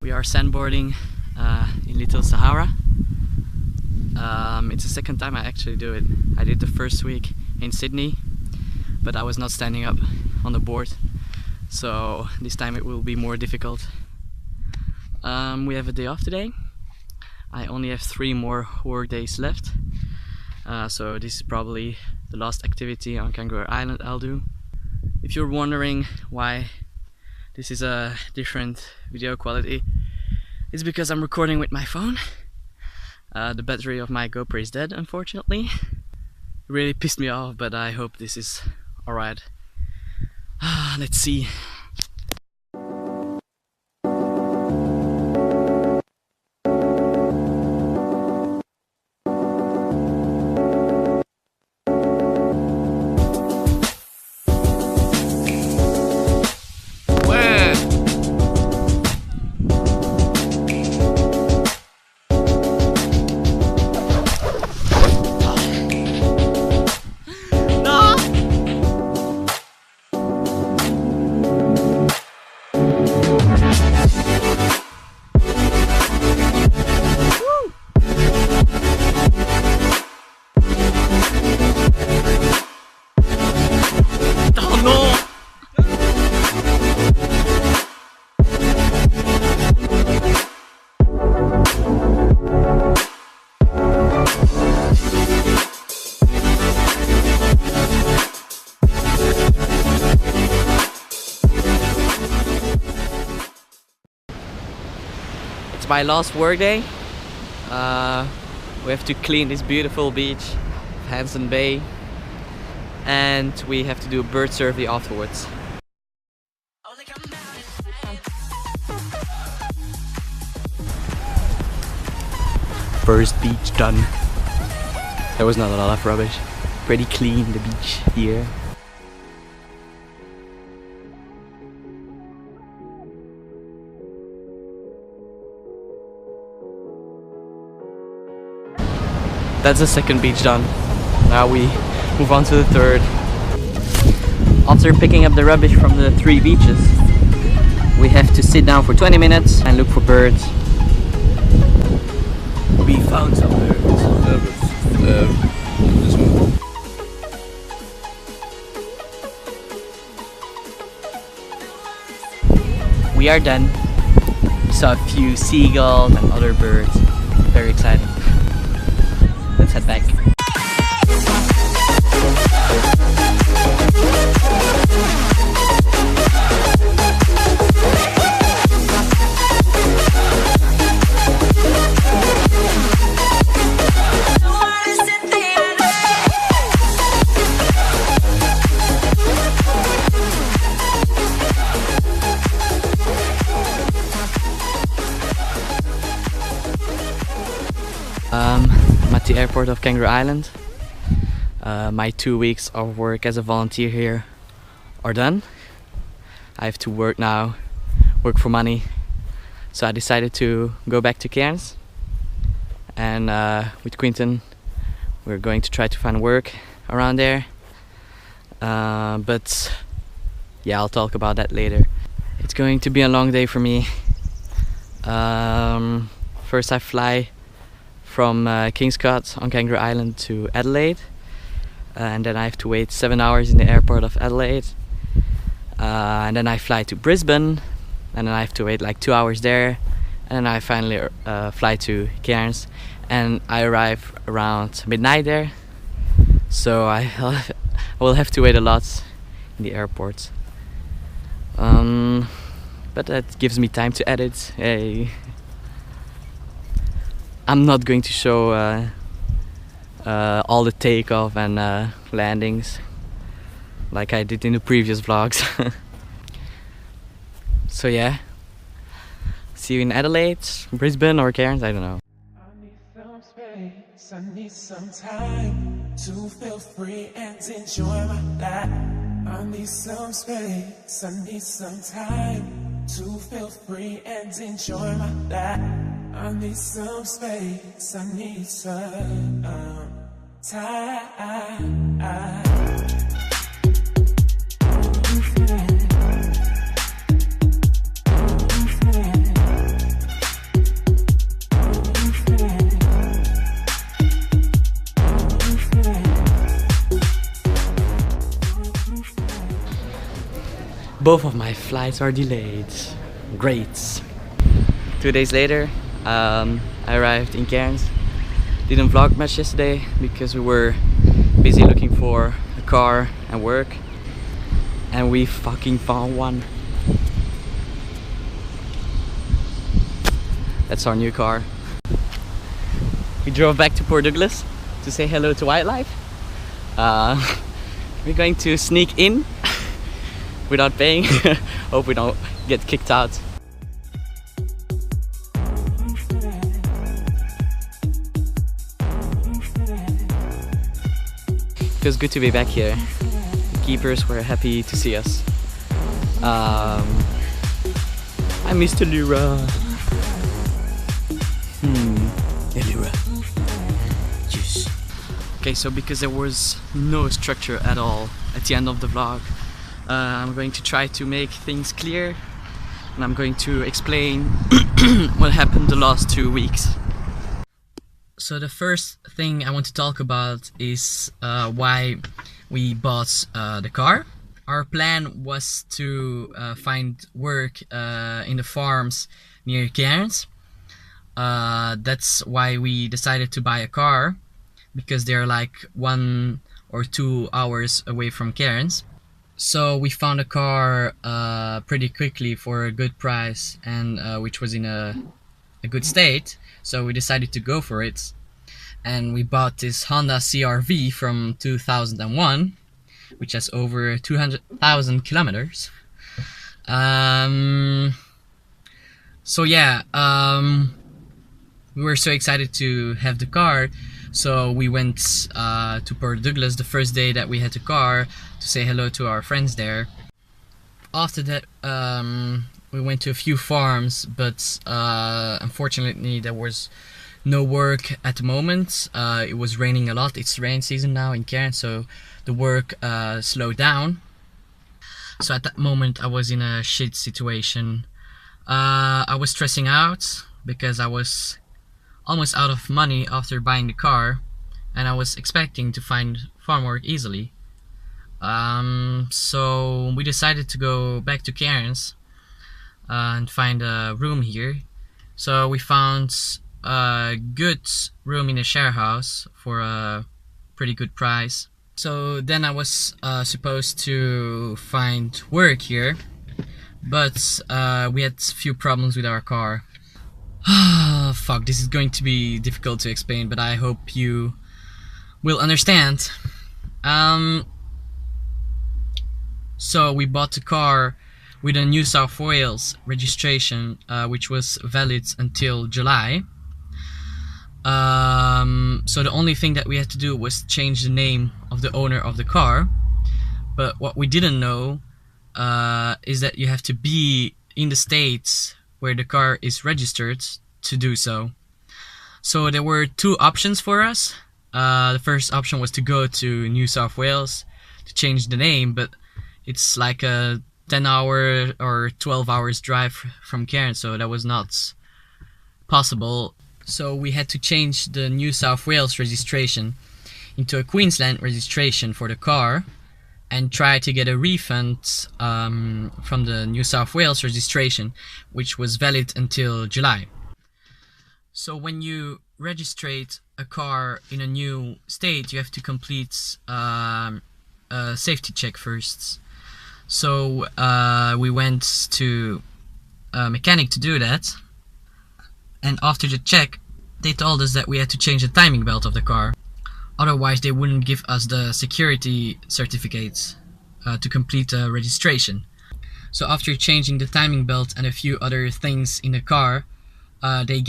We are sandboarding in Little Sahara. It's the second time I actually do it. I did the first week in Sydney, but I was not standing up on the board, so this time it will be more difficult. We have a day off today. I only have 3 more work days left, so this is probably the last activity on Kangaroo Island I'll do. If you're wondering why this is a different video quality, it's because I'm recording with my phone. The battery of my GoPro is dead, unfortunately. It really pissed me off, but I hope this is alright. Let's see. It's my last work day. We have to clean this beautiful beach, Hanson Bay, and we have to do a bird survey afterwards. First beach done. There was not a lot of rubbish. Pretty clean, the beach here. That's the second beach done. Now we move on to the third. After picking up the rubbish from the 3 beaches, we have to sit down for 20 minutes and look for birds. We found some birds. This one. We are done. We saw a few seagulls and other birds. Very exciting. Let's head back. I'm at the airport of Kangaroo Island. My 2 weeks of work as a volunteer here are done. I have to work now, work for money. So I decided to go back to Cairns, and with Quinton we're going to try to find work around there. But yeah, I'll talk about that later. It's going to be a long day for me. First I fly from Kingscott on Kangaroo Island to Adelaide, and then I have to wait 7 hours in the airport of Adelaide, and then I fly to Brisbane, and then I have to wait like 2 hours there, and then I finally fly to Cairns, and I arrive around midnight there, so I will have to wait a lot in the airport, but that gives me time to edit. Hey. I'm not going to show all the takeoff and landings like I did in the previous vlogs. So yeah, see you in Adelaide, Brisbane or Cairns, I don't know. I need some space, I need some time to feel free and enjoy my life. I need some space, I need some time to feel free and enjoy my life. I need some space, I need some time. Both of my flights are delayed. Great. 2 days later, I arrived in Cairns. Didn't vlog much yesterday because we were busy looking for a car and work. And we fucking found one. That's our new car. We drove back to Port Douglas to say hello to wildlife. We're going to sneak in without paying. Hope we don't get kicked out. Feels good to be back here. The keepers were happy to see us. I miss Lura. Lura. Juice. Okay, so because there was no structure at all at the end of the vlog, I'm going to try to make things clear, and I'm going to explain what happened the last 2 weeks. So the first thing I want to talk about is why we bought the car. Our plan was to find work in the farms near Cairns. That's why we decided to buy a car, because they're like 1 or 2 hours away from Cairns. So we found a car pretty quickly for a good price, and which was in a good state. So we decided to go for it, and we bought this Honda CR-V from 2001, which has over 200,000 kilometers. So yeah, we were so excited to have the car, so we went to Port Douglas the first day that we had the car to say hello to our friends there. After that, we went to a few farms, but unfortunately there was no work at the moment. It was raining a lot. It's rain season now in Cairns, so the work slowed down. So at that moment I was in a shit situation. I was stressing out because I was almost out of money after buying the car, and I was expecting to find farm work easily. So we decided to go back to Cairns and find a room here. So we found a good room in a share house for a pretty good price. So then I was supposed to find work here, but we had a few problems with our car. Fuck, this is going to be difficult to explain, but I hope you will understand. So we bought the car with a New South Wales registration, which was valid until July. So the only thing that we had to do was change the name of the owner of the car. But what we didn't know is that you have to be in the states where the car is registered to do so. So there were 2 options for us. The first option was to go to New South Wales to change the name, but it's like a 10-hour or 12 hours drive from Cairns, so that was not possible. So we had to change the New South Wales registration into a Queensland registration for the car and try to get a refund from the New South Wales registration, which was valid until July. So when you registrate a car in a new state, you have to complete a safety check first. So we went to a mechanic to do that, and after the check they told us that we had to change the timing belt of the car. Otherwise they wouldn't give us the security certificates to complete the registration. So after changing the timing belt and a few other things in the car, the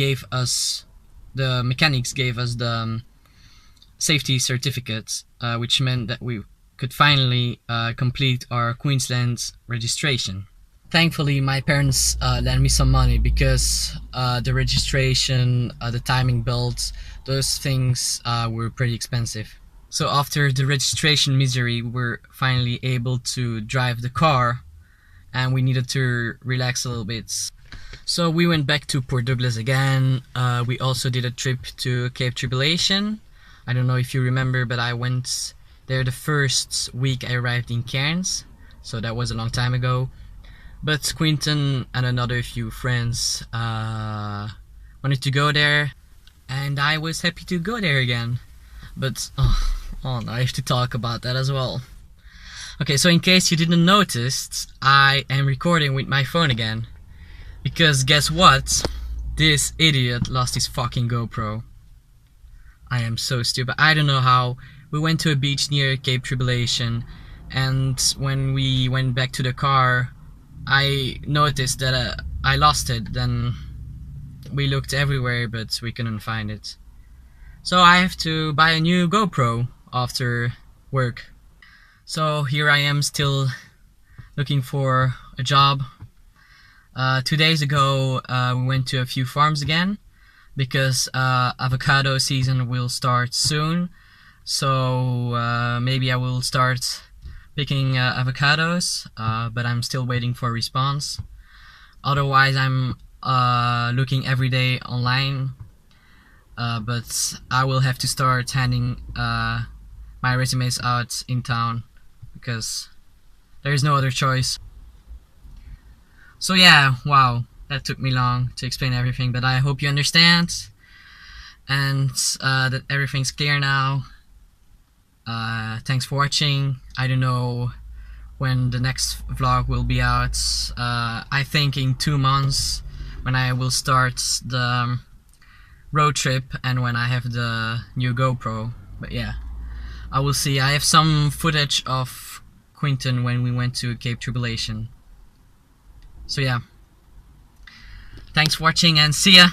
mechanics gave us the safety certificates, which meant that we could finally complete our Queensland registration. Thankfully my parents lent me some money, because the registration, the timing belt, those things were pretty expensive. So after the registration misery, we were finally able to drive the car, and we needed to relax a little bit. So we went back to Port Douglas again. We also did a trip to Cape Tribulation. I don't know if you remember, but I went there the first week I arrived in Cairns, so that was a long time ago. But Quinton and another few friends wanted to go there, and I was happy to go there again. But oh no, I have to talk about that as well. Okay, so in case you didn't notice, I am recording with my phone again. Because guess what? This idiot lost his fucking GoPro. I am so stupid. I don't know how. We went to a beach near Cape Tribulation, and when we went back to the car, I noticed that I lost it. Then we looked everywhere, but we couldn't find it. So I have to buy a new GoPro after work. So here I am still looking for a job. 2 days ago we went to a few farms again because avocado season will start soon. So maybe I will start picking avocados, but I'm still waiting for a response. Otherwise I'm looking every day online, but I will have to start handing my resumes out in town because there is no other choice. So yeah, wow, that took me long to explain everything, but I hope you understand and that everything's clear now. Thanks for watching. I don't know when the next vlog will be out. I think in 2 months, when I will start the road trip and when I have the new GoPro. But yeah, I will see. I have some footage of Quinton when we went to Cape Tribulation. So yeah, thanks for watching and see ya!